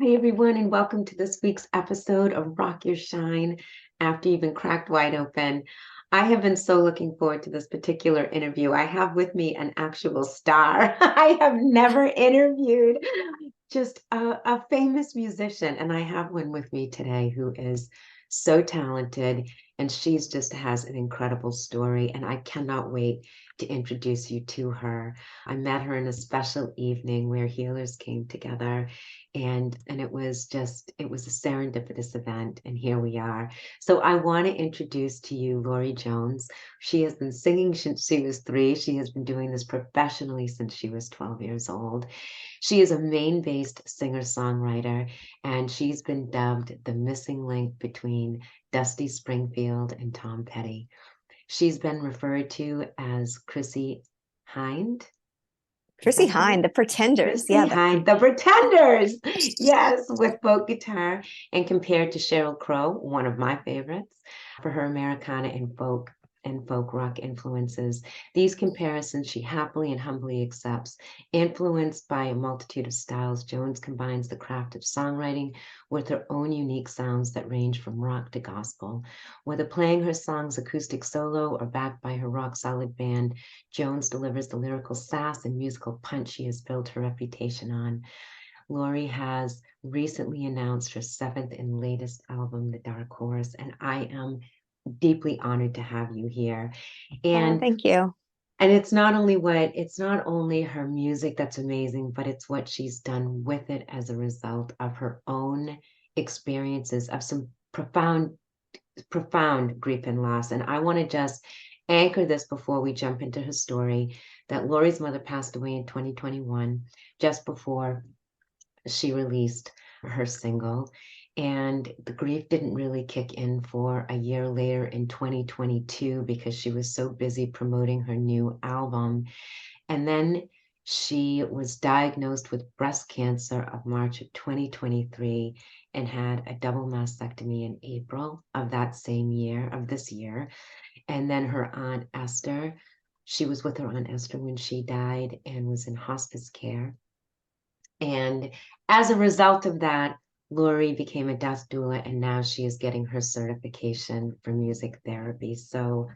Hi, everyone, and welcome to this week's episode of Rock Your Shine After You've Been Cracked Wide Open. I have been so looking forward to this particular interview. I have with me an actual star. I have never interviewed just a famous musician, and I have one with me today who is so talented, and she's just has an incredible story, and I cannot wait to introduce you to her. I met her in a special evening where healers came together and it was a serendipitous event, and here we are. So I want to introduce to you Laurie Jones. She has been singing since she was 3. She has been doing this professionally since she was 12 years old. She is a Maine-based singer-songwriter, and she's been dubbed the missing link between Dusty Springfield and Tom Petty. She's been referred to as Chrissy Hind. Chrissy Hind, the Pretenders. Chrissy Hind, the Pretenders. Yes, with folk guitar, and compared to Sheryl Crow, one of my favorites, for her Americana and folk rock influences. These comparisons she happily and humbly accepts. Influenced by a multitude of styles, Jones combines the craft of songwriting with her own unique sounds that range from rock to gospel. Whether playing her songs acoustic solo or backed by her rock-solid band, Jones delivers the lyrical sass and musical punch she has built her reputation on. Laurie has recently announced her 7th and latest album, The Dark Horse, and I am deeply honored to have you here. Oh, And thank you. it's not only her music that's amazing, but it's what she's done with it as a result of her own experiences of some profound grief and loss. And I want to just anchor this before we jump into her story that Laurie's mother passed away in 2021, just before she released her single. And the grief didn't really kick in for a year later in 2022 because she was so busy promoting her new album. And then she was diagnosed with breast cancer of March of 2023 and had a double mastectomy in April of that same year, of this year. And then her Aunt Esther, she was with her Aunt Esther when she died and was in hospice care. And as a result of that, Laurie became a death doula, and now she is getting her certification for music therapy. So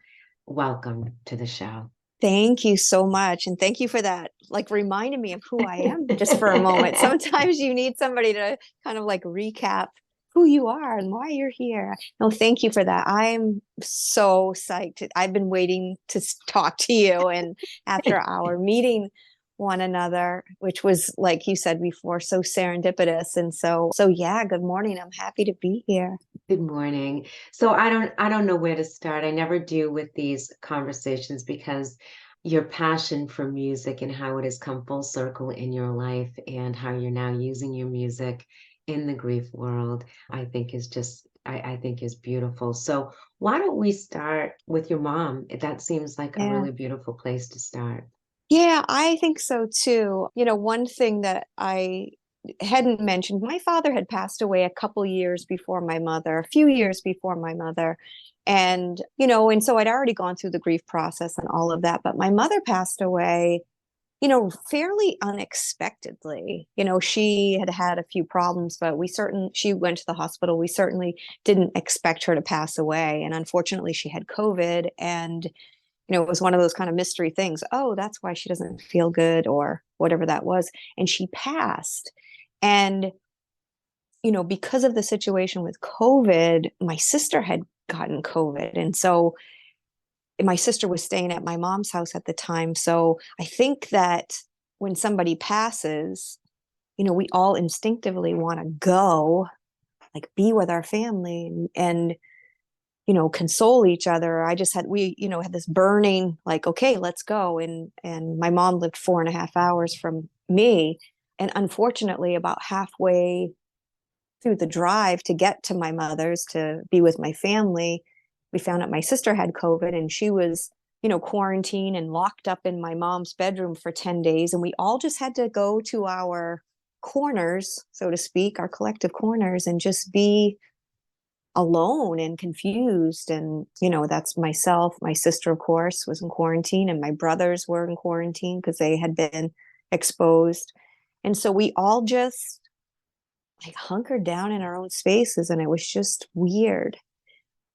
welcome to the show. Thank you so much. And thank you for that, like reminding me of who I am just for a moment. Sometimes you need somebody to kind of like recap who you are and why you're here. No, thank you for that. I'm so psyched. I've been waiting to talk to you. And after our meeting one another, which was, like you said before, so serendipitous. And so yeah, good morning. I'm happy to be here. Good morning. So I don't know where to start. I never do with these conversations because your passion for music and how it has come full circle in your life and how you're now using your music in the grief world, I think is just I think is beautiful. So why don't we start with your mom? That seems like a Yeah. really beautiful place to start. Yeah, I think so too. One thing that I hadn't mentioned, my father had passed away a couple years before my mother, a few years before my mother. And so I'd already gone through the grief process and all of that, but my mother passed away, fairly unexpectedly. She had had a few problems, but she went to the hospital. We certainly didn't expect her to pass away. And unfortunately, she had COVID, and it was one of those kind of mystery things. Oh, that's why she doesn't feel good or whatever that was. And she passed. And, because of the situation with COVID, my sister had gotten COVID. And so my sister was staying at my mom's house at the time. So I think that when somebody passes, we all instinctively want to go, like be with our family and console each other. We had this burning, like, okay, let's go. And my mom lived 4.5 hours from me. And unfortunately, about halfway through the drive to get to my mother's to be with my family, we found out my sister had COVID, and she was, quarantined and locked up in my mom's bedroom for 10 days. And we all just had to go to our corners, so to speak, our collective corners, and just be alone and confused. And that's myself. My sister, of course, was in quarantine, and my brothers were in quarantine because they had been exposed. And so we all just like hunkered down in our own spaces. And it was just weird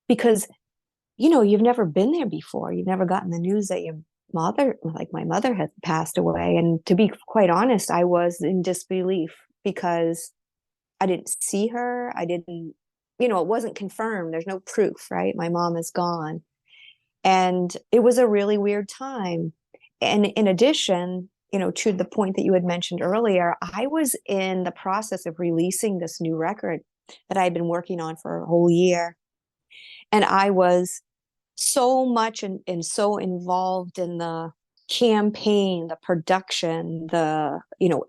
because, you've never been there before. You've never gotten the news that your mother, like my mother, had passed away. And to be quite honest, I was in disbelief because I didn't see her. I didn't, it wasn't confirmed. There's no proof, right? My mom is gone. And it was a really weird time. And in addition, to the point that you had mentioned earlier, I was in the process of releasing this new record that I had been working on for a whole year. And I was so much and so involved in the campaign, the production,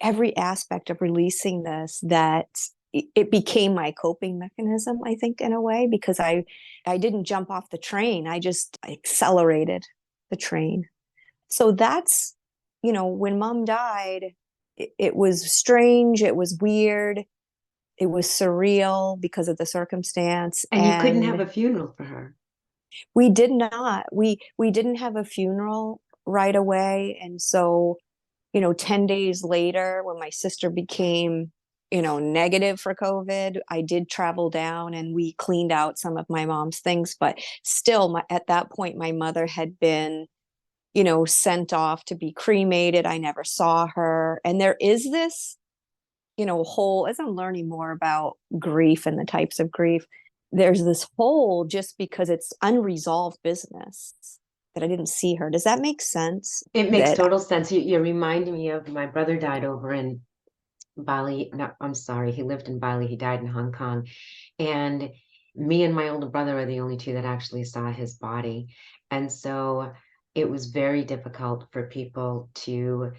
every aspect of releasing this, that it became my coping mechanism, I think, in a way, because I didn't jump off the train. I just accelerated the train. So that's, when mom died, it was strange. It was weird. It was surreal because of the circumstance. And you couldn't have And a funeral for her. we did not. We didn't have a funeral right away. And so, 10 days later, when my sister became, negative for COVID, I did travel down and we cleaned out some of my mom's things. But still, at that point, my mother had been, sent off to be cremated. I never saw her. And there is this, whole, as I'm learning more about grief and the types of grief, there's this whole, just because it's unresolved business, that I didn't see her. Does that make sense? It makes That total sense. You're reminding me of my brother died over in Bali. No, I'm sorry. He lived in Bali. He died in Hong Kong. And me and my older brother are the only two that actually saw his body. And so it was very difficult for people to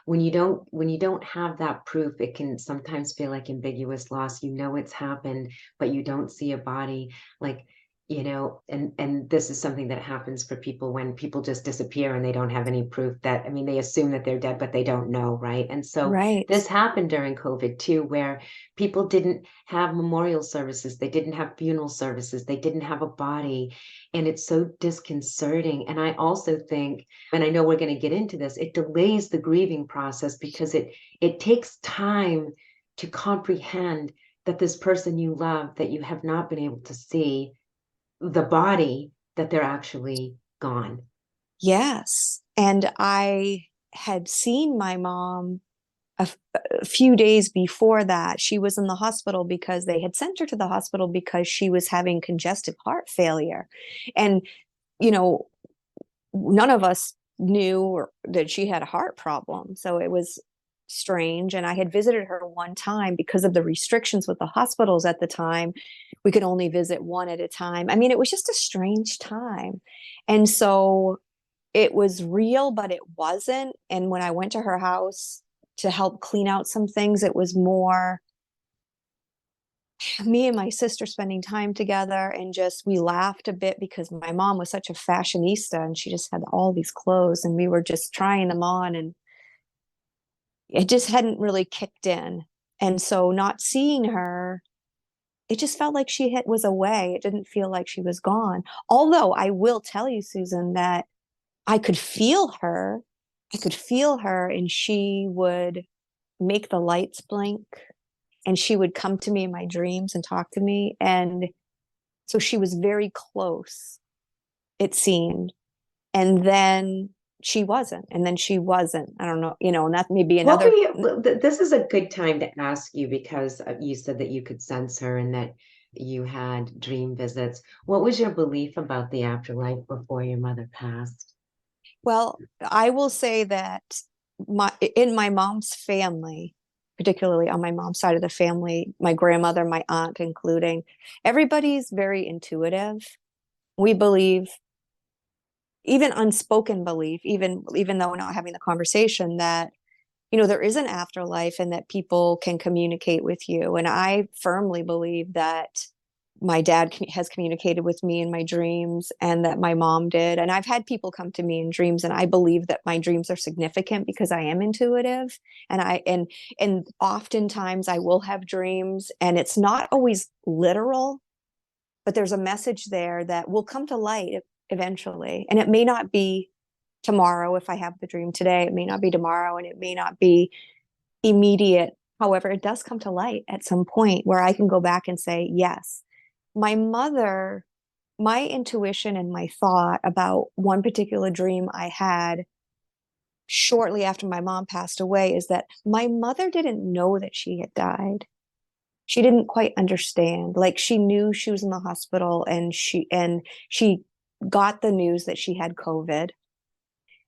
when you don't have that proof, it can sometimes feel like ambiguous loss. It's happened, but you don't see a body. Like, and this is something that happens for people when people just disappear and they don't have any proof that, I mean, they assume that they're dead, but they don't know, right? And so right. this happened during COVID too, where people didn't have memorial services, they didn't have funeral services, they didn't have a body. And it's so disconcerting. And I also think, and I know we're going to get into this, it delays the grieving process because it takes time to comprehend that this person you love, that you have not been able to see the body, that they're actually gone. Yes. And I had seen my mom a few days before that. She was in the hospital because they had sent her to the hospital because she was having congestive heart failure. And, none of us knew that she had a heart problem. So it was strange. And I had visited her one time because of the restrictions with the hospitals at the time. We could only visit one at a time. I mean, it was just a strange time. And so it was real, but it wasn't. And when I went to her house to help clean out some things, it was more me and my sister spending time together, and just we laughed a bit because my mom was such a fashionista and she just had all these clothes and we were just trying them on, and it just hadn't really kicked in. And so not seeing her, it just felt like was away. It didn't feel like she was gone. Although I will tell you, Susan, that I could feel her. I could feel her, and she would make the lights blink, and she would come to me in my dreams and talk to me. And so she was very close, it seemed. And then she wasn't. And then she wasn't. I don't know, and that may be What were another. you, this is a good time to ask you because you said that you could sense her and that you had dream visits. What was your belief about the afterlife before your mother passed? Well, I will say that in my mom's family, particularly on my mom's side of the family, my grandmother, my aunt including, everybody's very intuitive. We believe, even unspoken belief, even though we're not having the conversation, that there is an afterlife and that people can communicate with you. And I firmly believe that my dad has communicated with me in my dreams, and that my mom did. And I've had people come to me in dreams, and I believe that my dreams are significant because I am intuitive. And oftentimes I will have dreams, and it's not always literal, but there's a message there that will come to light eventually. And it may not be tomorrow if I have the dream today. It may not be tomorrow, and it may not be immediate However, it does come to light at some point where I can go back and say, yes, my mother, my intuition and my thought about one particular dream I had shortly after my mom passed away is that my mother didn't know that she had died. She didn't quite understand. Like, she knew she was in the hospital, and she got the news that she had COVID.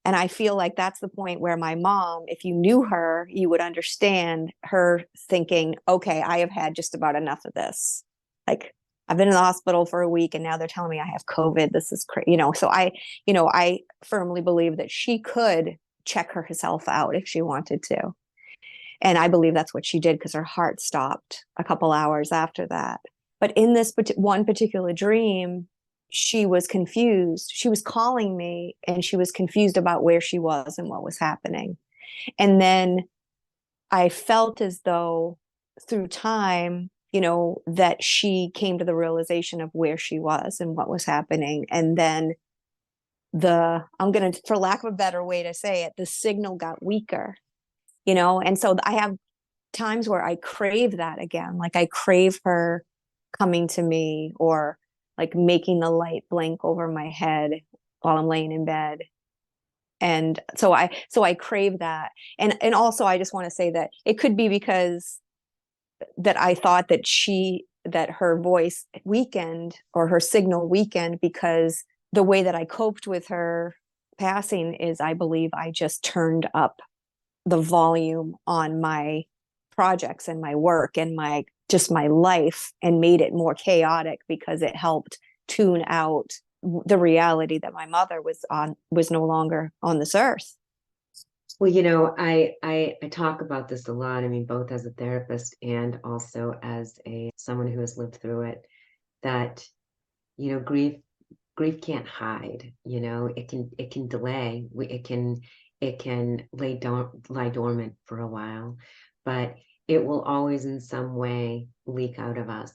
And I feel like that's the point where my mom, if you knew her, you would understand her thinking, okay, I have had just about enough of this. Like, I've been in the hospital for a week and now they're telling me I have COVID. This is crazy. So I firmly believe that she could check herself out if she wanted to. And I believe that's what she did, because her heart stopped a couple hours after that. But in this one particular dream, she was confused. She was calling me and she was confused about where she was and what was happening. And then I felt as though through time, that she came to the realization of where she was and what was happening. And then I'm going to, for lack of a better way to say it, the signal got weaker, and so I have times where I crave that again. Like, I crave her coming to me, or like making the light blink over my head while I'm laying in bed. And so I crave that. And also, I just want to say that it could be because that I thought that her voice weakened, or her signal weakened, because the way that I coped with her passing is, I believe I just turned up the volume on my projects and my work and my life, and made it more chaotic, because it helped tune out the reality that my mother was no longer on this earth. Well, I talk about this a lot. I mean, both as a therapist and also as someone who has lived through it, that, grief can't hide. It can delay. It can lie dormant for a while, but it will always in some way leak out of us.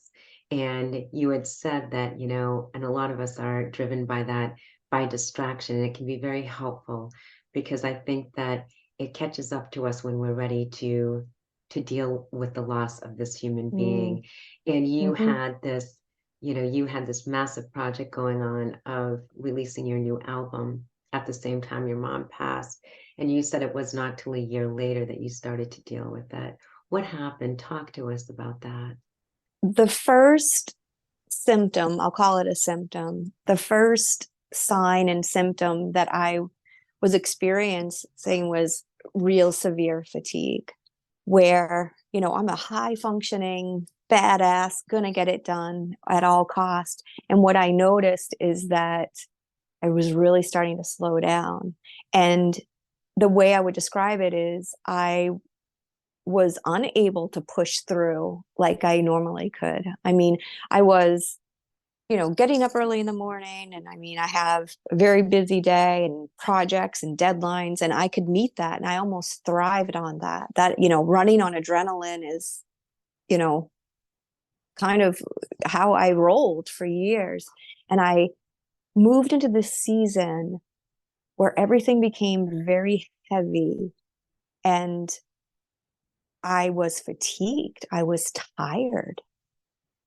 And you had said that, and a lot of us are driven by that, by distraction. And it can be very helpful, because I think that it catches up to us when we're ready to deal with the loss of this human being. And you had this massive project going on of releasing your new album at the same time your mom passed. And you said it was not till a year later that you started to deal with that. What happened? Talk to us about that. The first symptom, I'll call it a symptom, the first sign and symptom that I was experiencing was real severe fatigue, where, I'm a high functioning badass, gonna get it done at all cost. And what I noticed is that I was really starting to slow down. And the way I would describe it is, I was unable to push through like I normally could. I mean, I was, getting up early in the morning, and I mean, I have a very busy day and projects and deadlines, and I could meet that. And I almost thrived on that. Running on adrenaline is, kind of how I rolled for years. And I moved into this season where everything became very heavy, and I was fatigued. I was tired.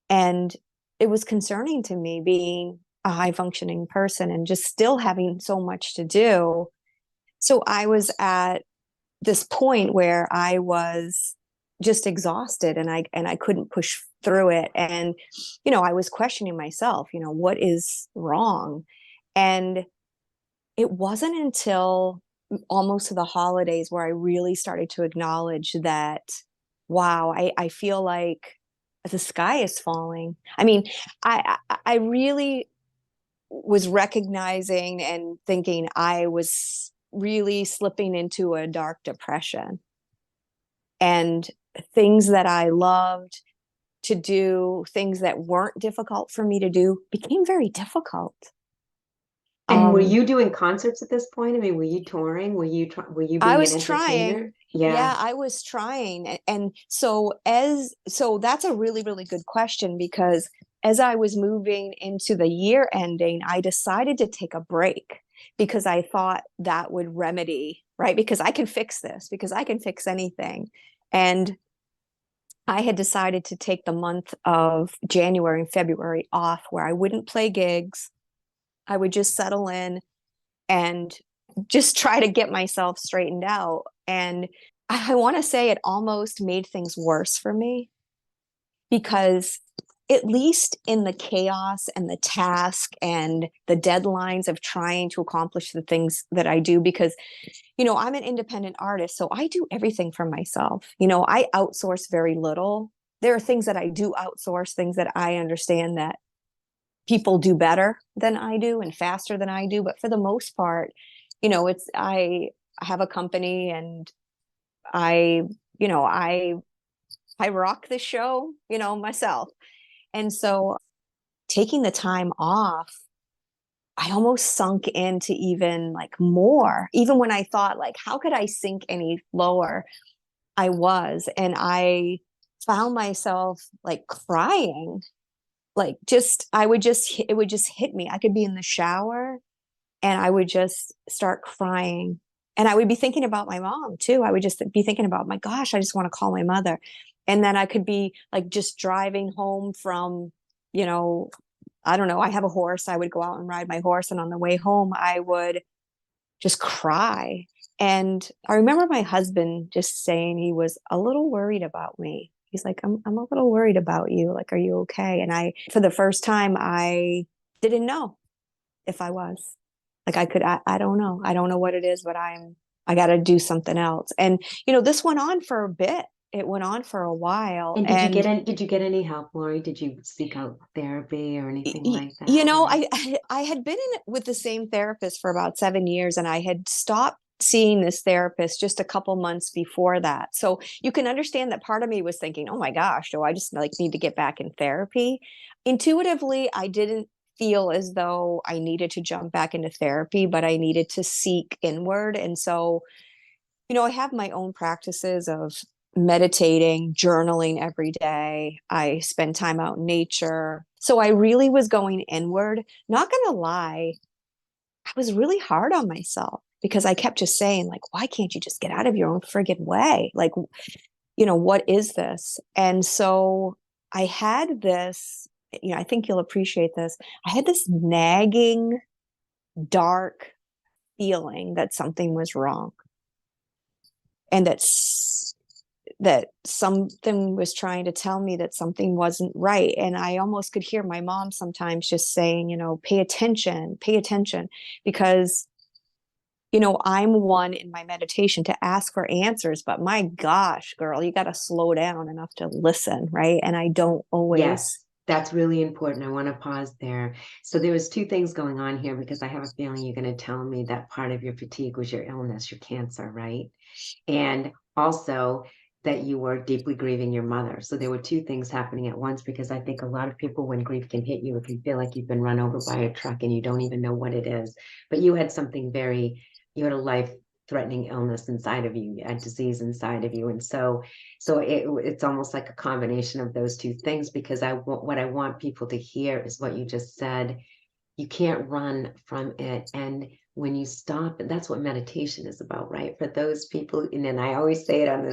And it was concerning to me, being a high functioning person and just still having so much to do. So I was at this point where I was just exhausted, and I couldn't push through it. And, I was questioning myself, what is wrong? And it wasn't until almost to the holidays where I really started to acknowledge that, wow, I feel like the sky is falling. I mean, I really was recognizing and thinking I was really slipping into a dark depression, and things that I loved to do, things that weren't difficult for me to do, became very difficult. And were you doing concerts at this point? I mean, were you touring? Were you I being an was trying. entertainer? Yeah. Yeah, I was trying. And so that's a really, really good question, because as I was moving into the year ending, I decided to take a break, because I thought that would remedy, right? Because I can fix this, because I can fix anything. And I had decided to take the month of January and February off where I wouldn't play gigs. I would just settle in and just try to get myself straightened out. And I want to say it almost made things worse for me because at least in the chaos and the task and the deadlines of trying to accomplish the things that I do, because, I'm an independent artist, so I do everything for myself. I outsource very little. There are things that I do outsource, things that I understand that people do better than I do and faster than I do. But for the most part, I have a company and I, you know, I rock the show, myself. And so taking the time off, I almost sunk into even like more, even when I thought like, how could I sink any lower? I was, and I found myself like crying, like it would just hit me. I could be in the shower and I would just start crying. And I would be thinking about my mom too. I would just be thinking about, my gosh, I just want to call my mother. And then I could be like just driving home from, you know, I don't know, I have a horse. I would go out and ride my horse. And on the way home, I would just cry. And I remember my husband just saying he was a little worried about me. He's like, I'm a little worried about you. Like, are you okay? And for the first time, I didn't know if I was. Like I don't know. I don't know what it is, but I got to do something else. And, this went on for a bit. It went on for a while. And And, did you get any help, Laurie? Did you seek out therapy or anything like that? Or... I had been with the same therapist for about 7 years, and I had stopped seeing this therapist just a couple months before that. So you can understand that part of me was thinking, oh my gosh, do I just like need to get back in therapy? Intuitively, I didn't feel as though I needed to jump back into therapy, but I needed to seek inward. And so, I have my own practices of meditating, journaling every day. I spend time out in nature. So I really was going inward. Not going to lie, I was really hard on myself because I kept just saying, like, why can't you just get out of your own friggin' way? Like, what is this? And so I had this, I think you'll appreciate this. I had this nagging, dark feeling that something was wrong and that something was trying to tell me that something wasn't right. And I almost could hear my mom sometimes just saying, pay attention, because, I'm one in my meditation to ask for answers, but my gosh, girl, you got to slow down enough to listen. Right. And I don't always. Yes, that's really important. I want to pause there. So there was two things going on here because I have a feeling you're going to tell me that part of your fatigue was your illness, your cancer, right? And also that you were deeply grieving your mother. So there were two things happening at once, because I think a lot of people, when grief can hit you, it can feel like you've been run over by a truck and you don't even know what it is. But you had you had a life threatening illness inside of you, a disease inside of you. And so it's almost like a combination of those two things, because what I want people to hear is what you just said. You can't run from it. And when you stop, that's what meditation is about, right? For those people, and then I always say it on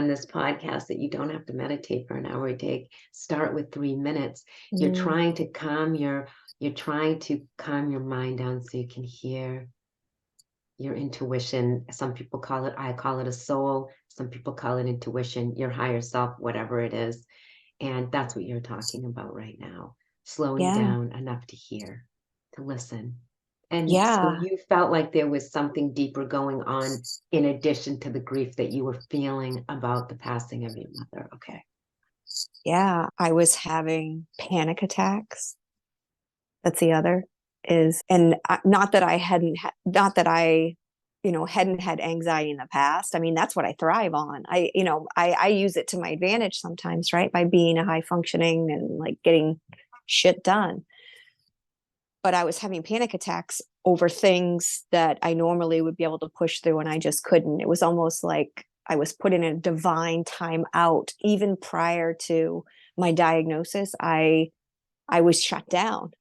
this podcast, that you don't have to meditate for an hour a day. Start with 3 minutes. You're trying to calm your mind down so you can hear your intuition. Some people I call it a soul. Some people call it intuition, your higher self, whatever it is. And that's what you're talking about right now. Slowing Yeah. down enough to hear, to listen. And so Yeah. you felt like there was something deeper going on in addition to the grief that you were feeling about the passing of your mother. Okay. Yeah. I was having panic attacks. That's the other and not that I not that I, hadn't had anxiety in the past. I mean, that's what I thrive on. I use it to my advantage sometimes, right? By being a high functioning and like getting shit done. But I was having panic attacks over things that I normally would be able to push through and I just couldn't. It was almost like I was put in a divine time out. Even prior to my diagnosis, I was shut down.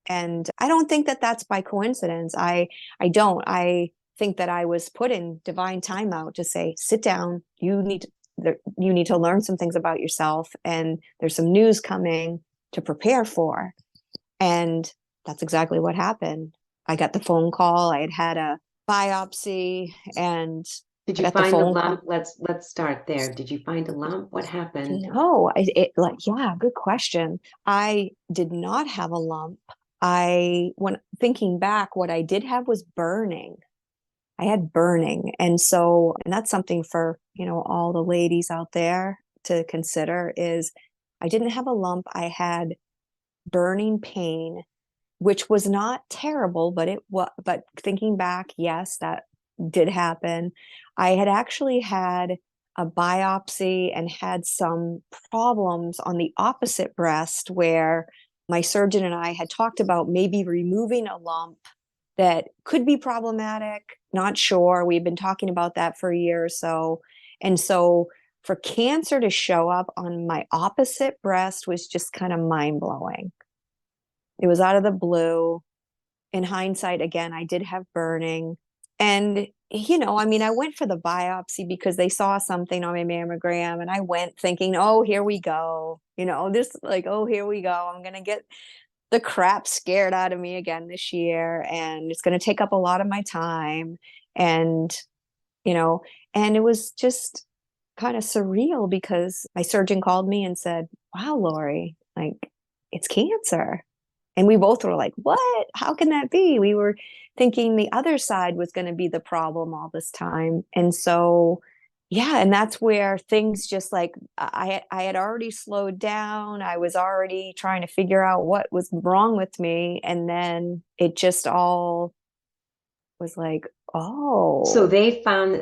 And I don't think that that's by coincidence. I don't. I think that I was put in divine timeout to say, sit down. You need you need to learn some things about yourself, and there's some news coming to prepare for. And that's exactly what happened. I got the phone call. I had had a biopsy, and Did I you got the find the phone call. lump? Let's start there. Did you find a lump? What happened? No, yeah, good question. I did not have a lump. When thinking back, what I did have was burning. I had burning. And that's something for, all the ladies out there to consider is I didn't have a lump. I had burning pain, which was not terrible, but thinking back, yes, that did happen. I had actually had a biopsy and had some problems on the opposite breast where my surgeon and I had talked about maybe removing a lump that could be problematic. Not sure. We've been talking about that for a year or so. And so for cancer to show up on my opposite breast was just kind of mind blowing. It was out of the blue. In hindsight, again, I did have burning. And, I went for the biopsy because they saw something on my mammogram, and I went thinking, oh, here we go. Oh, here we go. I'm going to get the crap scared out of me again this year, and it's going to take up a lot of my time. And, you know, and it was just kind of surreal because my surgeon called me and said, wow, Laurie, like, it's cancer. And we both were like, what? How can that be? We were thinking the other side was going to be the problem all this time. And so, yeah, and that's where things just like I had already slowed down. I was already trying to figure out what was wrong with me. And then it just all was like, So oh, they found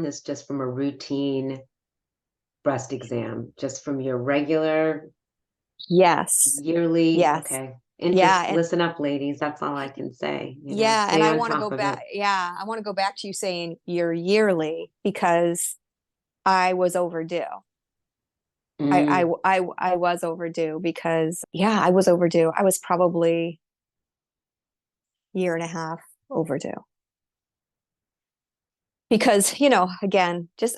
this just from a routine breast exam, just from your regular yes, yearly. yes. Okay. Yeah. And Listen up, ladies. That's all I can say. yeah, and Stay I on want to go top of back. it. Yeah, I want to go back to you saying you're yearly because I was overdue. Mm. I was overdue because yeah, I was overdue. I was probably year and a half overdue because again, just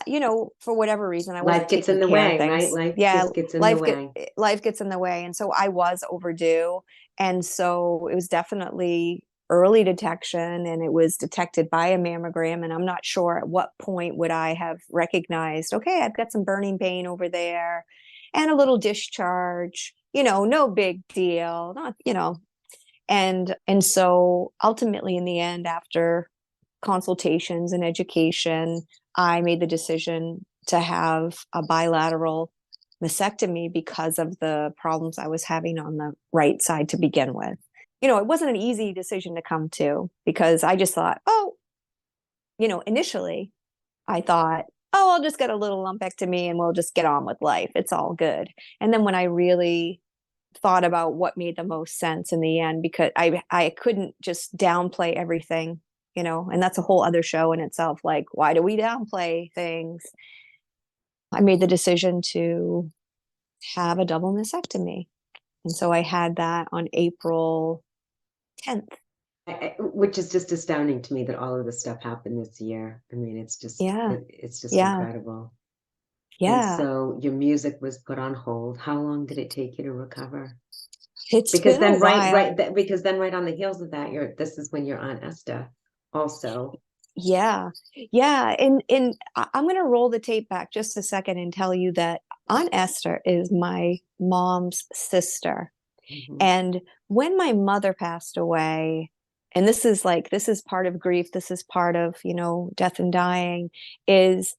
for whatever reason, I wasn't Life gets taking in the care of way, right? things. Life Yeah, just gets in the way. life gets in the way, and so I was overdue, and so it was definitely early detection, and it was detected by a mammogram. And I'm not sure at what point would I have recognized, okay, I've got some burning pain over there and a little discharge, no big deal, not, and so ultimately in the end, after consultations and education, I made the decision to have a bilateral mastectomy because of the problems I was having on the right side to begin with. It wasn't an easy decision to come to because I just thought, oh, initially I thought, oh, I'll just get a little lumpectomy and we'll just get on with life. It's all good. And then when I really thought about what made the most sense in the end, because I couldn't just downplay everything, and that's a whole other show in itself. Like, why do we downplay things? I made the decision to have a double mastectomy. And so I had that on April 10th. Which is just astounding to me that all of this stuff happened this year. I mean, Yeah. it's just Yeah. incredible. And Yeah. so your music was put on hold. How long did it take you to recover? It's Because been a then while. because then right on the heels of that, this is when you're on Esta also. Yeah. Yeah. And I'm going to roll the tape back just a second and tell you that Aunt Esther is my mom's sister. Mhm. And when my mother passed away, and this is part of grief, this is part of, death and dying, is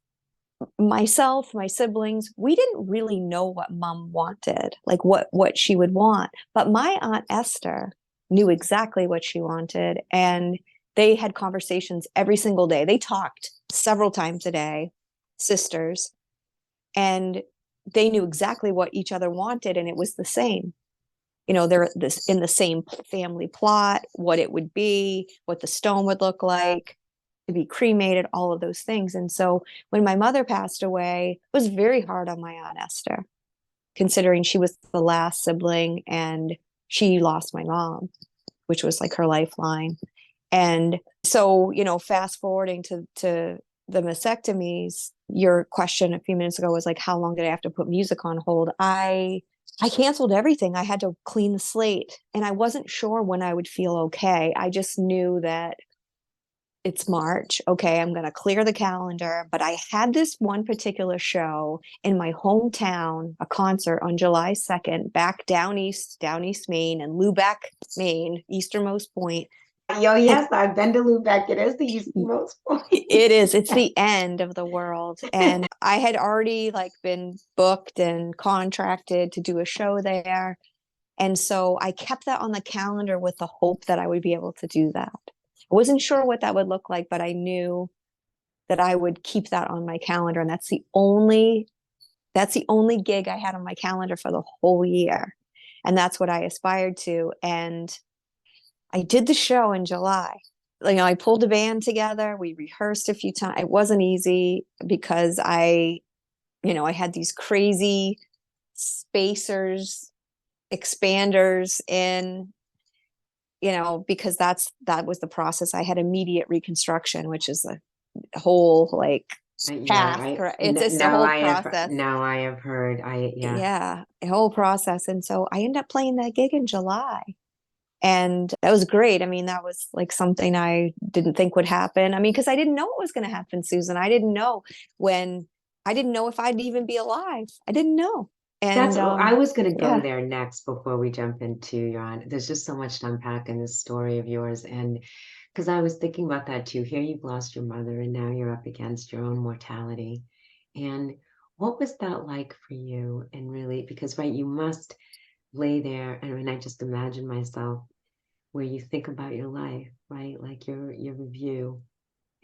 myself, my siblings, we didn't really know what mom wanted, like what she would want. But my Aunt Esther knew exactly what she wanted. And they had conversations every single day. They talked several times a day, sisters, and they knew exactly what each other wanted, and it was the same. They're this in the same family plot, what it would be, what the stone would look like, to be cremated, all of those things. And so when my mother passed away, it was very hard on my Aunt Esther, considering she was the last sibling and she lost my mom, which was like her lifeline. And so, fast forwarding to the mastectomies, your question a few minutes ago was like, how long did I have to put music on hold? I canceled everything. I had to clean the slate, and I wasn't sure when I would feel okay. I just knew that it's March. Okay, I'm going to clear the calendar. But I had this one particular show in my hometown, a concert on July 2nd, back down east Maine and Lubec, Maine, easternmost point. Yo, And yes, I've been to Lubeck. It is the easternmost point. it is, it's the end of the world. And I had already like been booked and contracted to do a show there. And so I kept that on the calendar with the hope that I would be able to do that. I wasn't sure what that would look like, but I knew that I would keep that on my calendar. And that's the only gig I had on my calendar for the whole year. And that's what I aspired to. And I did the show in July. I pulled a band together. We rehearsed a few times. It wasn't easy because I had these crazy spacers, expanders in, because that was the process. I had immediate reconstruction, which is a whole like Yeah, path. It's just a whole process. now I have heard. Yeah. Yeah, a whole process. And so I ended up playing that gig in July. And that was great. I mean, that was like something I didn't think would happen. I mean, because I didn't know what was going to happen, Susan. I didn't know if I'd even be alive. I didn't know. And I was going to go yeah. there next before we jump into your on. There's just so much to unpack in this story of yours. And because I was thinking about that too. Here you've lost your mother and now you're up against your own mortality. And what was that like for you? And really, because, right, you must lay there. And I just imagine myself where you think about your life, right? Like your review.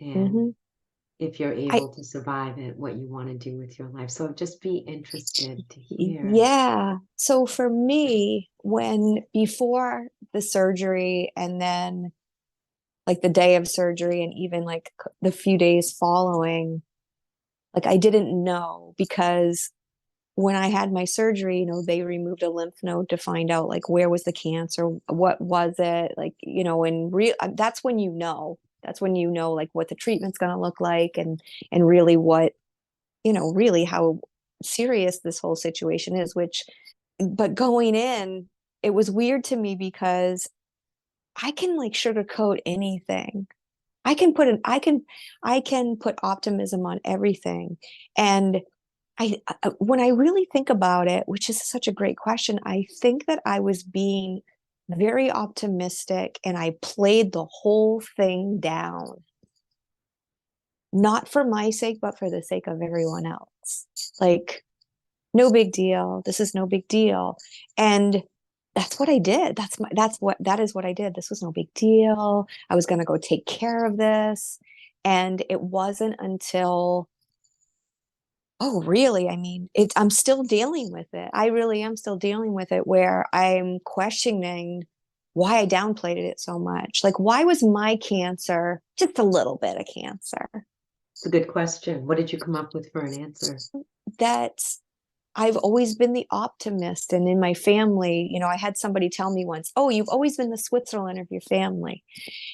And Mhm. if you're I able to survive it, what you want to do with your life. So I'd just be interested to hear. Yeah. So for me, when before the surgery and then like the day of surgery and even like the few days following, like I didn't know because when I had my surgery, they removed a lymph node to find out like where was the cancer, what was it, like, and real that's when that's when like what the treatment's going to look like and really what, really how serious this whole situation is, but going in, it was weird to me because I can like sugarcoat anything. I can put optimism on everything. And when I really think about it, which is such a great question, I think that I was being very optimistic and I played the whole thing down, not for my sake, but for the sake of everyone else. Like, no big deal. This is no big deal. And that's what I did. That is what I did. This was no big deal. I was going to go take care of this. And it wasn't until, oh, really? I mean, I'm still dealing with it. I really am still dealing with it where I'm questioning why I downplayed it so much. Like, why was my cancer just a little bit of cancer? It's a good question. What did you come up with for an answer? That I've always been the optimist. And in my family, I had somebody tell me once, oh, you've always been the Switzerland of your family.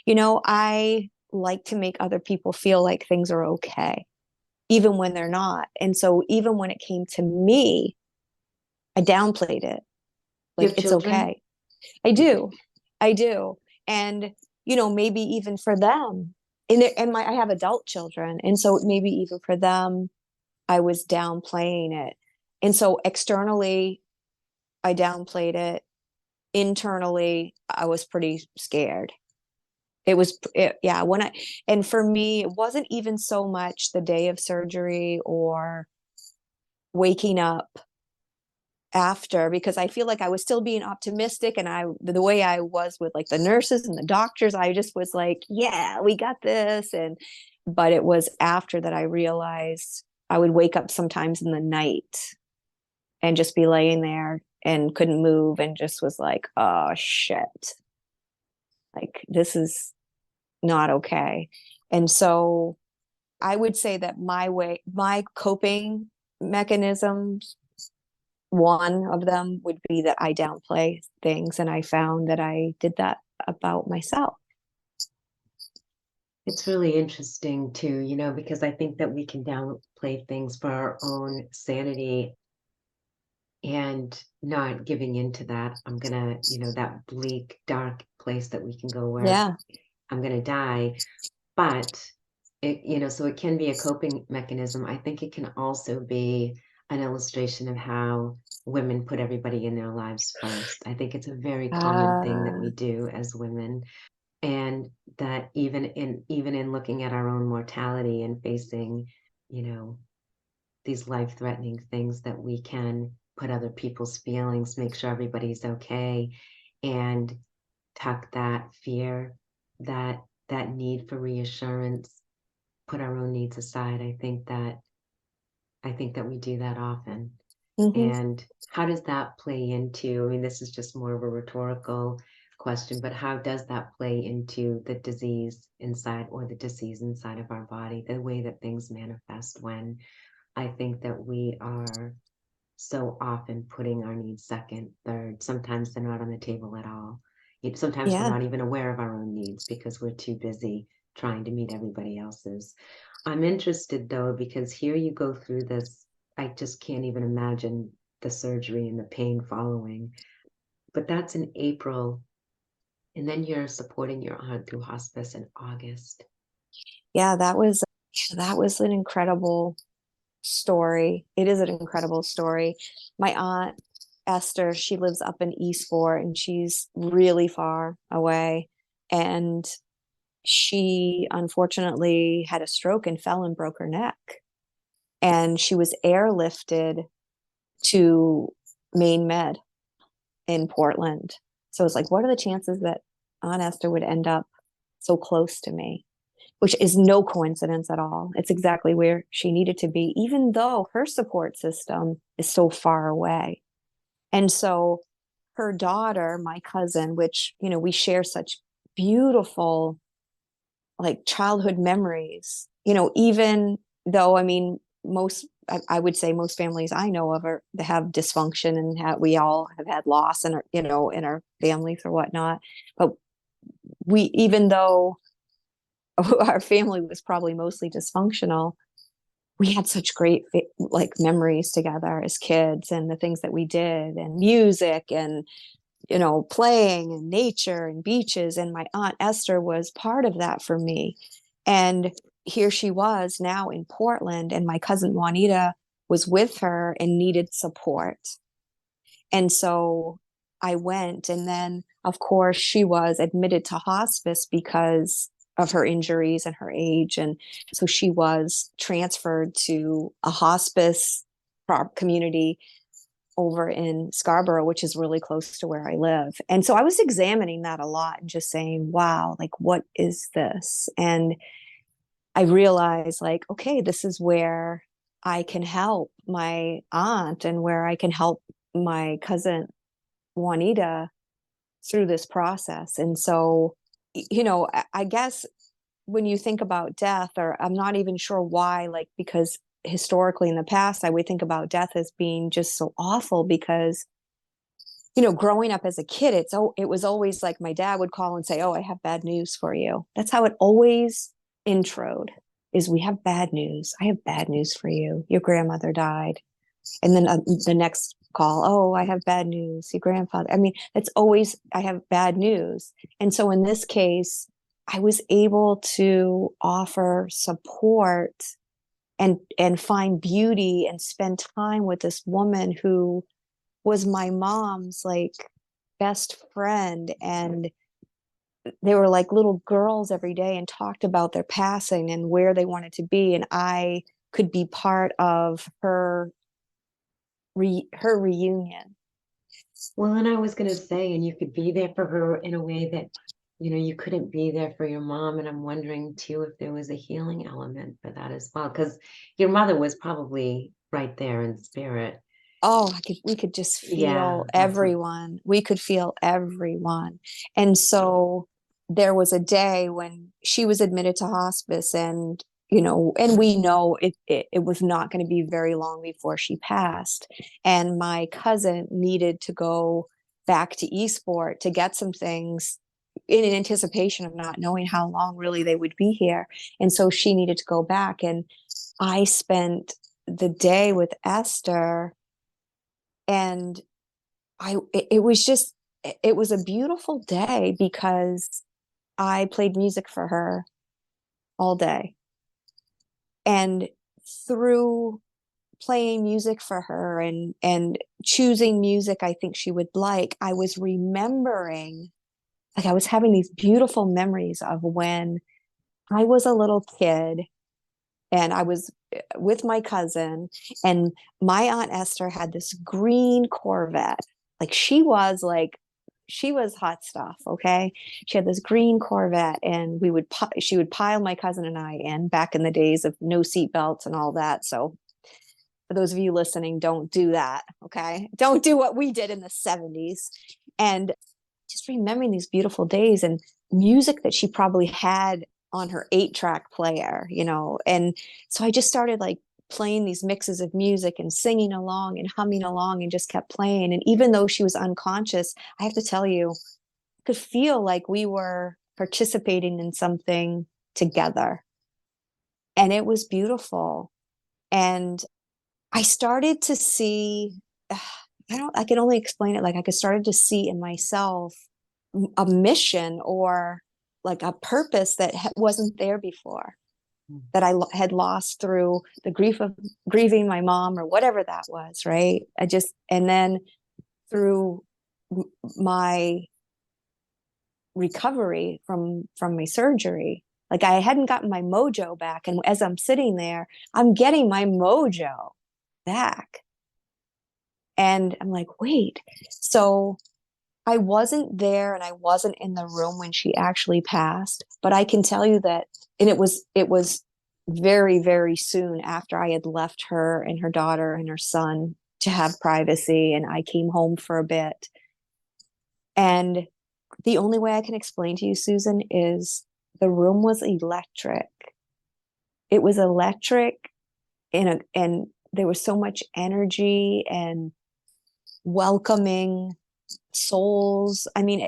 I like to make other people feel like things are okay, even when they're not. And so even when it came to me, I downplayed it. You Like, have it's children? okay. I do. I do. And, maybe even for them, I have adult children. And so maybe even for them, I was downplaying it. And so externally, I downplayed it. Internally, I was pretty scared. Yeah, and for me, it wasn't even so much the day of surgery or waking up after, because I feel like I was still being optimistic. And the way I was with like the nurses and the doctors, I just was like, yeah, we got this. But it was after that I realized I would wake up sometimes in the night and just be laying there and couldn't move and just was like, oh shit, like this is not okay. And so I would say that my coping mechanisms, one of them would be that I downplay things. And I found that I did that about myself. It's really interesting too, because I think that we can downplay things for our own sanity and not giving into that. I'm gonna, that bleak, dark place that we can go where Yeah. I'm gonna die. But so it can be a coping mechanism. I think it can also be an illustration of how women put everybody in their lives first. I think it's a very common thing that we Uh, do as women. And that even in looking at our own mortality and facing, you know, these life-threatening things, that we can put other people's feelings, make sure everybody's okay, and tuck that fear, that that need for reassurance, put our own needs aside. I think that we do that often. mhm. And how does that play into, I mean, this is just more of a rhetorical question, but how does that play into the disease inside, or the disease inside of our body, the way that things manifest, when I think that we are so often putting our needs second, third. Sometimes they're not on the table at all. Sometimes we're Yeah. not even aware of our own needs because we're too busy trying to meet everybody else's. I'm interested though, because here you go through this. I just can't even imagine the surgery and the pain following. But that's in April. And then you're supporting your aunt through hospice in August. Yeah, that was an incredible story. It is an incredible story. My aunt Esther, she lives up in Eastport and she's really far away. And she unfortunately had a stroke and fell and broke her neck. And she was airlifted to Maine Med in Portland. So it's like, what are the chances that Aunt Esther would end up so close to me? Which is no coincidence at all. It's exactly where she needed to be, even though her support system is so far away. And so her daughter, my cousin, which, we share such beautiful, like childhood memories, even though, I mean, I would say most families I know of are they have dysfunction and we all have had loss in our, in our families or whatnot. But even though our family was probably mostly dysfunctional, we had such great like memories together as kids, and the things that we did, and music, and playing, and nature, and beaches. And my aunt Esther was part of that for me. And here she was now in Portland, and my cousin Juanita was with her and needed support. And so I went, and then of course she was admitted to hospice because of her injuries and her age. And so she was transferred to a hospice community over in Scarborough, which is really close to where I live. And so I was examining that a lot and just saying, wow, like, what is this? And I realized, like, okay, this is where I can help my aunt and where I can help my cousin Juanita through this process. And so, I guess when you think about death, or I'm not even sure why, like, because historically in the past, I would think about death as being just so awful because, growing up as a kid, it was always like my dad would call and say, "Oh, I have bad news for you." That's how it always introed is, "We have bad news. I have bad news for you. Your grandmother died." And then the next call, "Oh, I have bad news. Your grandfather." I mean, it's always, "I have bad news." And so in this case, I was able to offer support and find beauty and spend time with this woman who was my mom's like best friend. And they were like little girls every day and talked about their passing and where they wanted to be. And I could be part of her reunion. Well, and I was going to say, and you could be there for her in a way that, you couldn't be there for your mom. And I'm wondering too if there was a healing element for that as well, because your mother was probably right there in spirit. Oh, we could just Yeah, feel that's what. everyone. We could feel everyone. And so there was a day when she was admitted to hospice, and and we know it was not going to be very long before she passed. And my cousin needed to go back to Eastport to get some things in anticipation of not knowing how long really they would be here. And so she needed to go back. And I spent the day with Esther, and it was just, it was a beautiful day because I played music for her all day. And through playing music for her and choosing music I think she would like, I was remembering, like I was having these beautiful memories of when I was a little kid and I was with my cousin, and my Aunt Esther had this green Corvette. Like she was hot stuff, okay? She had this green Corvette, and she would pile my cousin and I in back in the days of no seat belts and all that. So for those of you listening, don't do that, okay? Don't do what we did in the 70s. And just remembering these beautiful days and music that she probably had on her 8-track player, you know. And so I just started like playing these mixes of music and singing along and humming along and just kept playing. And even though she was unconscious, I have to tell you, I could feel like we were participating in something together. And it was beautiful. And I started to see, I can only explain it like I could started to see in myself a mission or like a purpose that wasn't there before, that I had lost through the grief of grieving my mom or whatever that was, right? And then through my recovery from my surgery, like I hadn't gotten my mojo back. And as I'm sitting there, I'm getting my mojo back. And I'm like, wait, so I wasn't there and I wasn't in the room when she actually passed, but I can tell you that, and it was very, very soon after I had left her and her daughter and her son to have privacy, and I came home for a bit. And the only way I can explain to you, Susan, is the room was electric. It was electric, and there was so much energy and welcoming souls. I mean,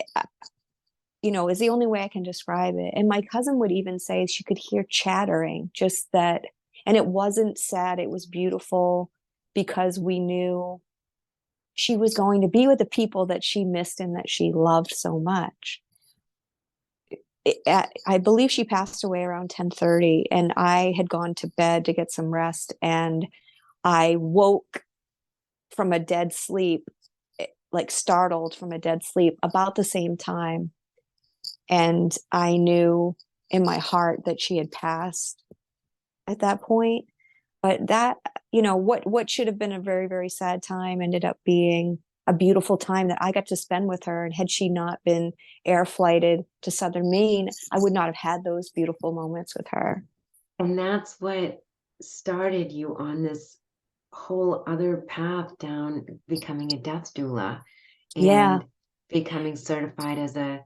is the only way I can describe it. And my cousin would even say she could hear chattering, just that. And it wasn't sad, it was beautiful because we knew she was going to be with the people that she missed and that she loved so much. I believe she passed away around 10:30, and I had gone to bed to get some rest, and I woke from a dead sleep, like startled from a dead sleep about the same time. And I knew in my heart that she had passed at that point. But that, what should have been a very, very sad time ended up being a beautiful time that I got to spend with her. And had she not been air flighted to Southern Maine, I would not have had those beautiful moments with her. And that's what started you on this whole other path down becoming a death doula Yeah. and becoming certified as a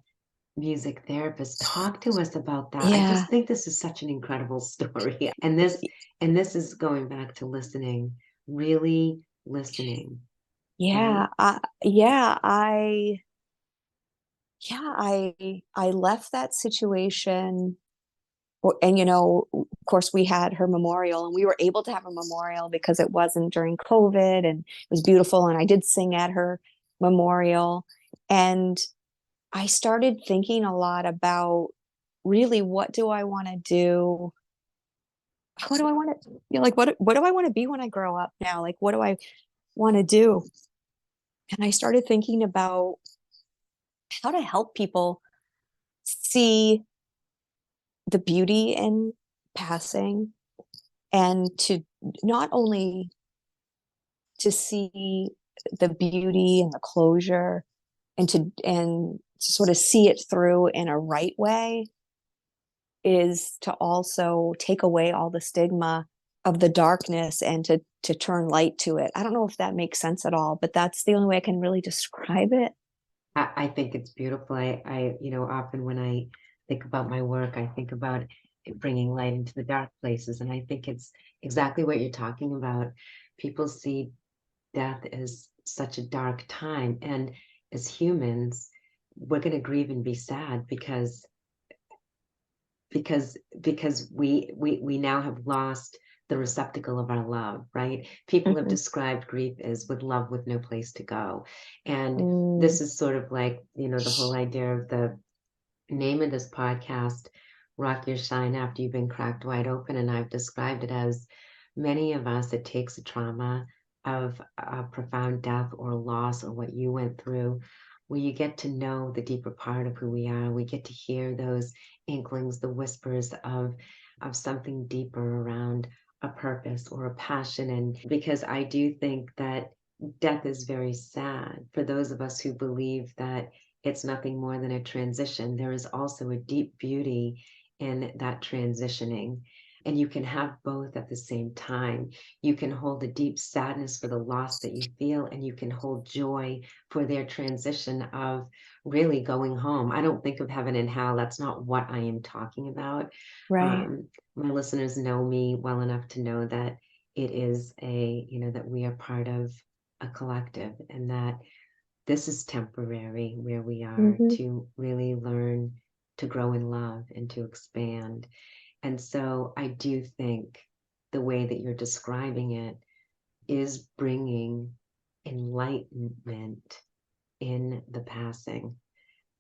music therapist. Talk to us about that. I Yeah. just think this is such an incredible story. And this is going back to listening, really listening, Yeah. right? I left that situation. And of course we had her memorial, and we were able to have a memorial because it wasn't during COVID, and it was beautiful, and I did sing at her memorial. And I started thinking a lot about, really, what do I want to do? What do I want to, like, what do I want to be when I grow up now? Like, what do I want to do? And I started thinking about how to help people see the beauty in passing, and to not only to see the beauty and the closure, and to sort of see it through in a right way, is to also take away all the stigma of the darkness and to turn light to it. I don't know if that makes sense at all, but that's the only way I can really describe it. I think it's beautiful. Often when I think about my work, I think about it bringing light into the dark places. And I think it's exactly what you're talking about. People see death as such a dark time. And as humans, we're going to grieve and be sad because we now have lost the receptacle of our love, right? People have Mhm. described grief as with love with no place to go. And Mm, this is sort of like, the whole idea of the name of this podcast, Rock Your Shine After You've Been Cracked Wide Open. And I've described it as many of us, it takes a trauma of a profound death or loss or what you went through, where you get to know the deeper part of who we are. We get to hear those inklings, the whispers of something deeper around a purpose or a passion. And because I do think that death is very sad for those of us who believe that it's nothing more than a transition. There is also a deep beauty in that transitioning. And you can have both at the same time. You can hold a deep sadness for the loss that you feel, and you can hold joy for their transition of really going home. I don't think of heaven and hell. That's not what I am talking about. right. My listeners know me well enough to know that it is that we are part of a collective, and that this is temporary, where we are Hmm. to really learn to grow in love and to expand. And so I do think the way that you're describing it is bringing enlightenment in the passing,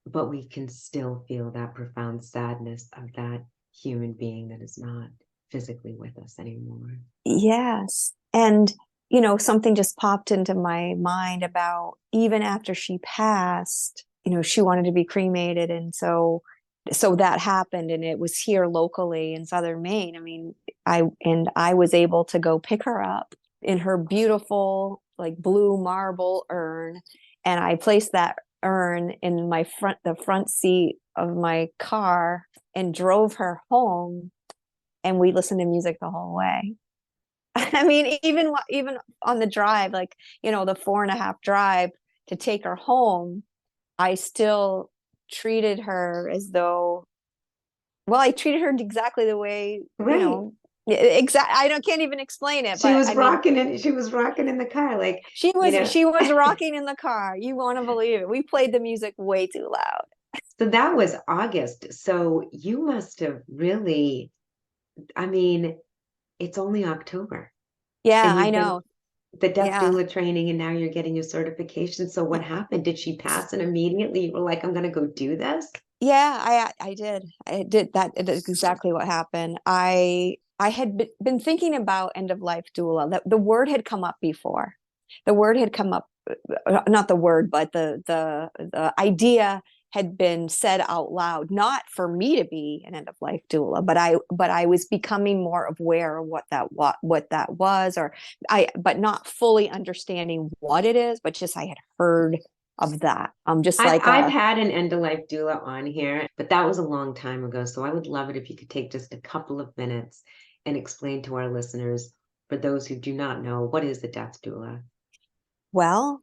but we can still feel that profound sadness of that human being that is not physically with us anymore. Yes. And, something just popped into my mind about even after she passed, she wanted to be cremated. And so that happened, and it was here locally in Southern Maine. I mean, I was able to go pick her up in her beautiful, like, blue marble urn. And I placed that urn in the front seat of my car and drove her home, and we listened to music the whole way. I mean, even on the drive, like, the 4.5 drive to take her home, I still treated her as though, well, I treated her exactly the way, Right. I don't can't even explain it, She but was I mean, rocking it. She was rocking in the car, like, she you was know. she was rocking in the car. You want to believe it? We played the music way too loud. So that was August. So you must have really, I mean, it's only October Yeah, and I you've been know. the death Yeah. doula training and now you're getting your certification. So what happened? Did she pass and immediately you were like, I'm going to go do this? Yeah, I did. I did that. It is exactly what happened. I had been thinking about end of life doula. The word had come up before. The word had come up, not the word, but the idea had been said out loud, not for me to be an end of life doula, but I was becoming more aware of what that was, or but not fully understanding what it is, but just I had heard of that. Just like I've a had an end of life doula on here, but that was a long time ago. So I would love it if you could take just a couple of minutes and explain to our listeners, for those who do not know, what is a death doula? Well,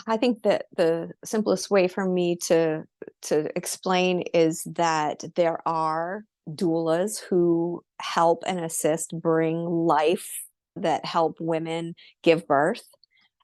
I think that the simplest way for me to explain is that there are doulas who help and assist bring life, that help women give birth.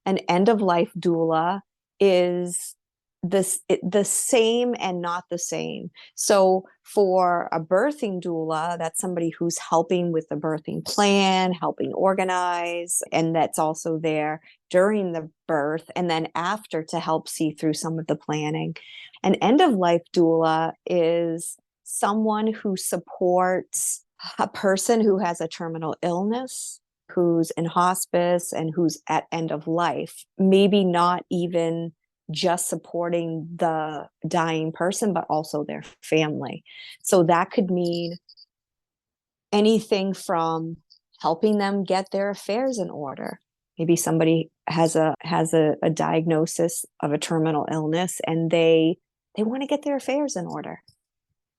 An end of life doula is the same and not the same. So for a birthing doula, that's somebody who's helping with the birthing plan, helping organize, and that's also there during the birth and then after to help see through some of the planning. An end of life doula is someone who supports a person who has a terminal illness, who's in hospice, and who's at end of life, maybe not even just supporting the dying person, but also their family. So that could mean anything from helping them get their affairs in order. Maybe somebody has a diagnosis of a terminal illness, and they want to get their affairs in order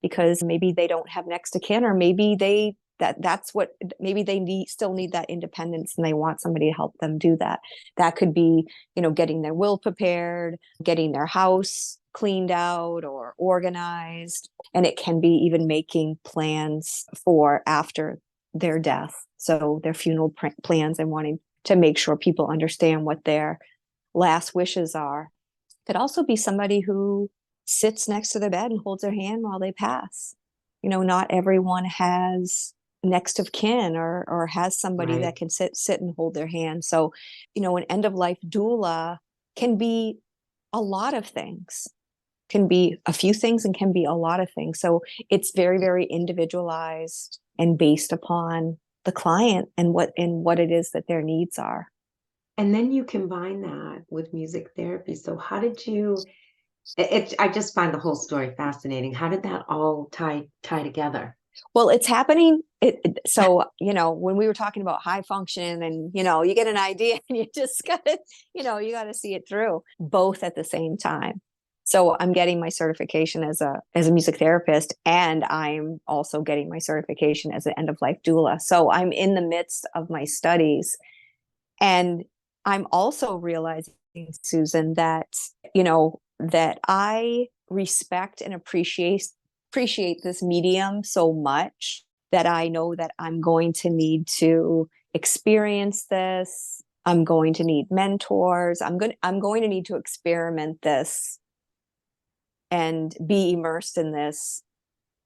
because maybe they don't have next to kin, or maybe that's what, maybe they still need that independence and they want somebody to help them do that. That could be, getting their will prepared, getting their house cleaned out or organized, and it can be even making plans for after their death, so their funeral plans, and wanting to make sure people understand what their last wishes are. Could also be somebody who sits next to their bed and holds their hand while they pass. Not everyone has next of kin or has somebody Right. that can sit and hold their hand. So, an end of life doula can be a lot of things, can be a few things and can be a lot of things. So it's very, very individualized and based upon the client and what it is that their needs are. And then you combine that with music therapy. So how did you, I just find the whole story fascinating. How did that all tie together? Well, it's happening. So, when we were talking about high function and, you get an idea and you just got to, you got to see it through both at the same time. So I'm getting my certification as a music therapist, and I'm also getting my certification as an end of life doula. So I'm in the midst of my studies, and I'm also realizing, Susan, that, that I respect and appreciate this medium so much that I know that I'm going to need to experience this. I'm going to need mentors. I'm going to need to experiment this and be immersed in this.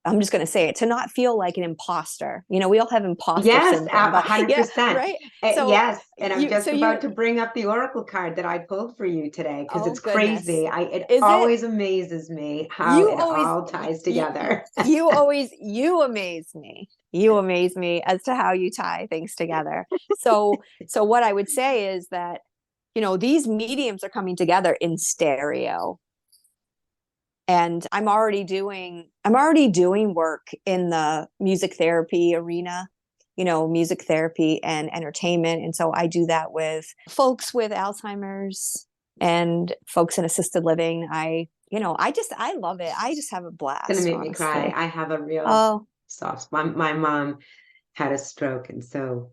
I'm just going to say it, to not feel like an imposter. We all have imposter Yes, syndrome, but yeah, 100%. right. So Yes, and I'm you, so just about you, to bring up the oracle card that I pulled for you today because oh it's goodness, crazy. It is it? always amazes me how You it always, all ties you, together. you amaze me. You amaze me as to how you tie things together. So what I would say is that, these mediums are coming together in stereo. And I'm already doing work in the music therapy arena, music therapy and entertainment. And so I do that with folks with Alzheimer's and folks in assisted living. I love it. I just have a It's gonna blast, make me cry. honestly. I have a real Oh, soft spot. My mom had a stroke, and so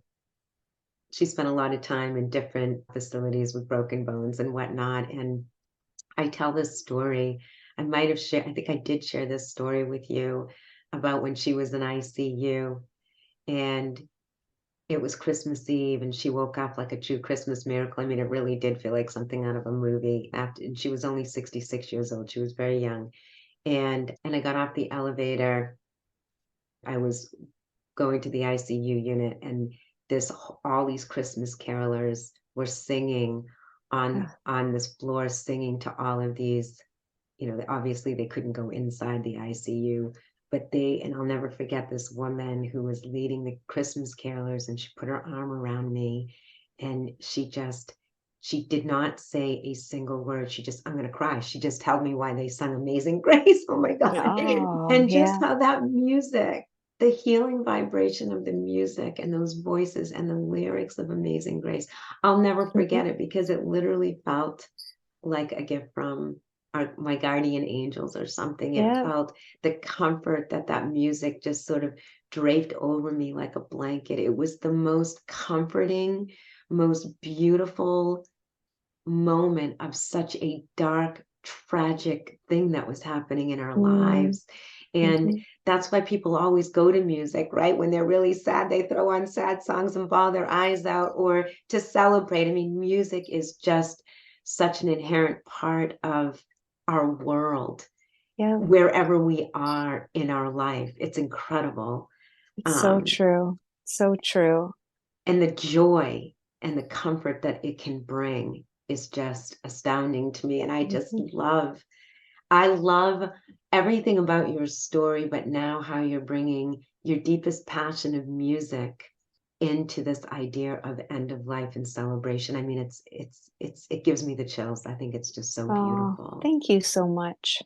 she spent a lot of time in different facilities with broken bones and whatnot. And I tell this story. I might have shared, I think I did share this story with you about when she was in ICU and it was Christmas Eve and she woke up like a true Christmas miracle. I mean, it really did feel like something out of a movie. After, and she was only 66 years old. She was very young. And I got off the elevator. I was going to the ICU unit and this all these Christmas carolers were singing on this floor, singing to all of these, obviously they couldn't go inside the ICU, but and I'll never forget this woman who was leading the Christmas carolers and she put her arm around me and she did not say a single word. I'm going to cry. She just told me why they sung Amazing Grace. Oh my God. oh, And just yeah. how that music, the healing vibration of the music and those voices and the lyrics of Amazing Grace, I'll never Mhm. forget it because it literally felt like a gift from my guardian angels or something. It Yeah. felt the comfort that music just sort of draped over me like a blanket. It was the most comforting, most beautiful moment of such a dark, tragic thing that was happening in our Mm, lives. And mhm. that's why people always go to music, right? When they're really sad, they throw on sad songs and bawl their eyes out or to celebrate. I mean, music is just such an inherent part of our world, Yeah. wherever we are in our life. It's incredible. It's so Um, true. So true. and the joy and the comfort that it can bring is just astounding to me. And Mhm. I love everything about your story, but now how you're bringing your deepest passion of music into this idea of end of life and celebration. I mean, it gives me the chills. I think it's just so Oh, beautiful. thank you so much.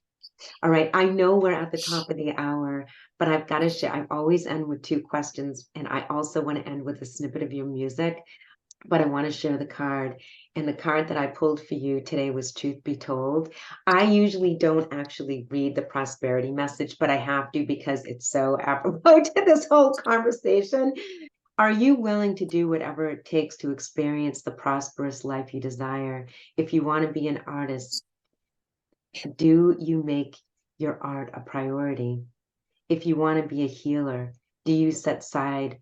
All right, I know we're at the top of the hour, but I've got to share. I always end with two questions, and I also want to end with a snippet of your music, but I want to share the card. And the card that I pulled for you today was Truth Be Told. I usually don't actually read the prosperity message, but I have to because it's so apropos to this whole conversation. Are you willing to do whatever it takes to experience the prosperous life you desire? If you want to be an artist, do you make your art a priority? If you want to be a healer, do you set aside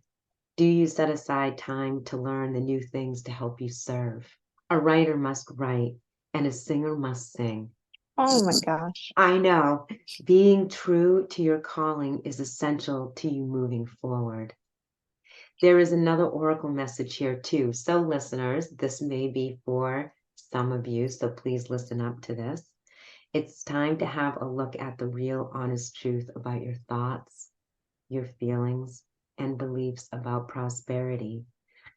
time to learn the new things to help you serve? A writer must write and a singer must sing. Oh my gosh. I know. Being true to your calling is essential to you moving forward. There is another oracle message here too. So listeners, this may be for some of you, so please listen up to this. It's time to have a look at the real honest truth about your thoughts, your feelings, and beliefs about prosperity,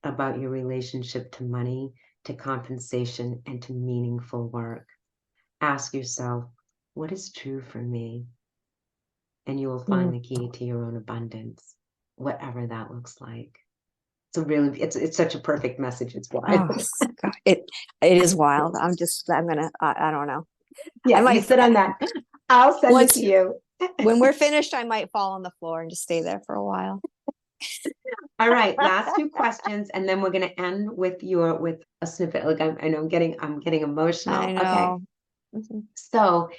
about your relationship to money, to compensation, and to meaningful work. Ask yourself, what is true for me? And you will find the key to your own abundance, whatever that looks like. It's such a perfect message. It's wild. Oh, God. It is wild. I don't know. I Yeah, you might sit on that. I'll send it once to you. when we're finished, I might fall on the floor and just stay there for a while. All right, last two questions, and then we're going to end with a snippet. Like I know I'm getting I emotional. Okay, know. Mhm. so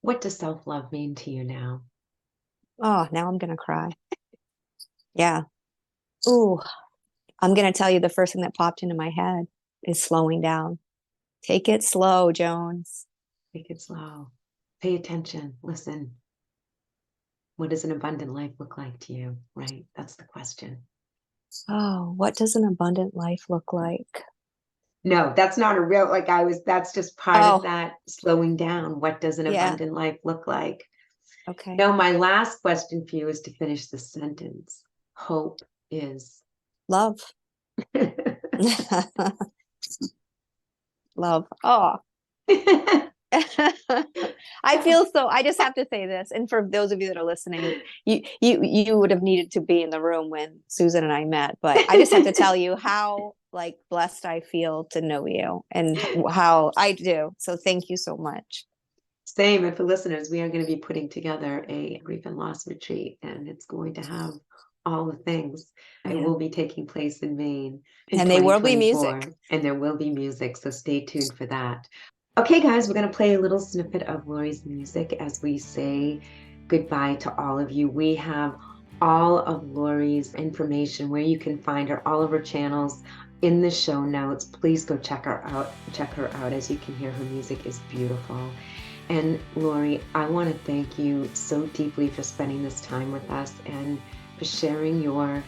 what does self-love mean to you now? Oh, now I'm gonna cry. Yeah. Ooh, I'm gonna tell you the first thing that popped into my head is slowing down. Take it slow, Jones. Take it slow. Pay attention. Listen. What does an abundant life look like to you? Right? That's the question. Oh, what does an abundant life look like? No, that's not a real, that's just part of Oh, that slowing down. What does an yeah. abundant life look like? Okay. No, my last question for you is to finish the sentence. Hope is. Love. Love. Oh. I just have to say this, and for those of you that are listening, you would have needed to be in the room when Susan and I met, but I just have to tell you how like blessed I feel to know you and how I do. So thank you so much. Same. And for listeners, we are going to be putting together a grief and loss retreat, and it's going to have all the things. It Yeah. will be taking place in Maine in And they will be music. 2024, and there will be music. So stay tuned for that. Okay, guys, we're going to play a little snippet of Laurie's music as we say goodbye to all of you. We have all of Laurie's information where you can find her, all of her channels in the show notes. Please go check her out. Check her out. As you can hear, her music is beautiful. And Laurie, I want to thank you so deeply for spending this time with us and for sharing your,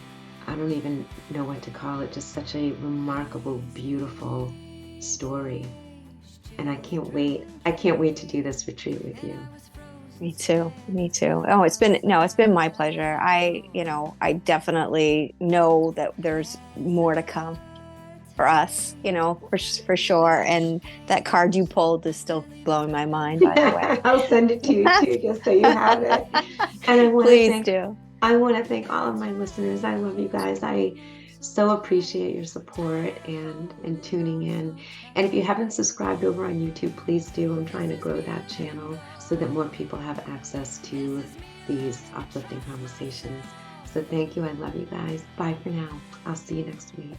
I don't even know what to call it, just such a remarkable, beautiful story. And I can't wait. I can't wait to do this retreat with you. Me too. Me too. Oh, it's been my pleasure. I definitely know that there's more to come for us, for sure. And that card you pulled is still blowing my mind, by the way. I'll send it to you too, just so you have it. And Please do. I want to thank all of my listeners. I love you guys. I so appreciate your support and tuning in. And if you haven't subscribed over on YouTube, please do. I'm trying to grow that channel so that more people have access to these uplifting conversations. So thank you. I love you guys. Bye for now. I'll see you next week.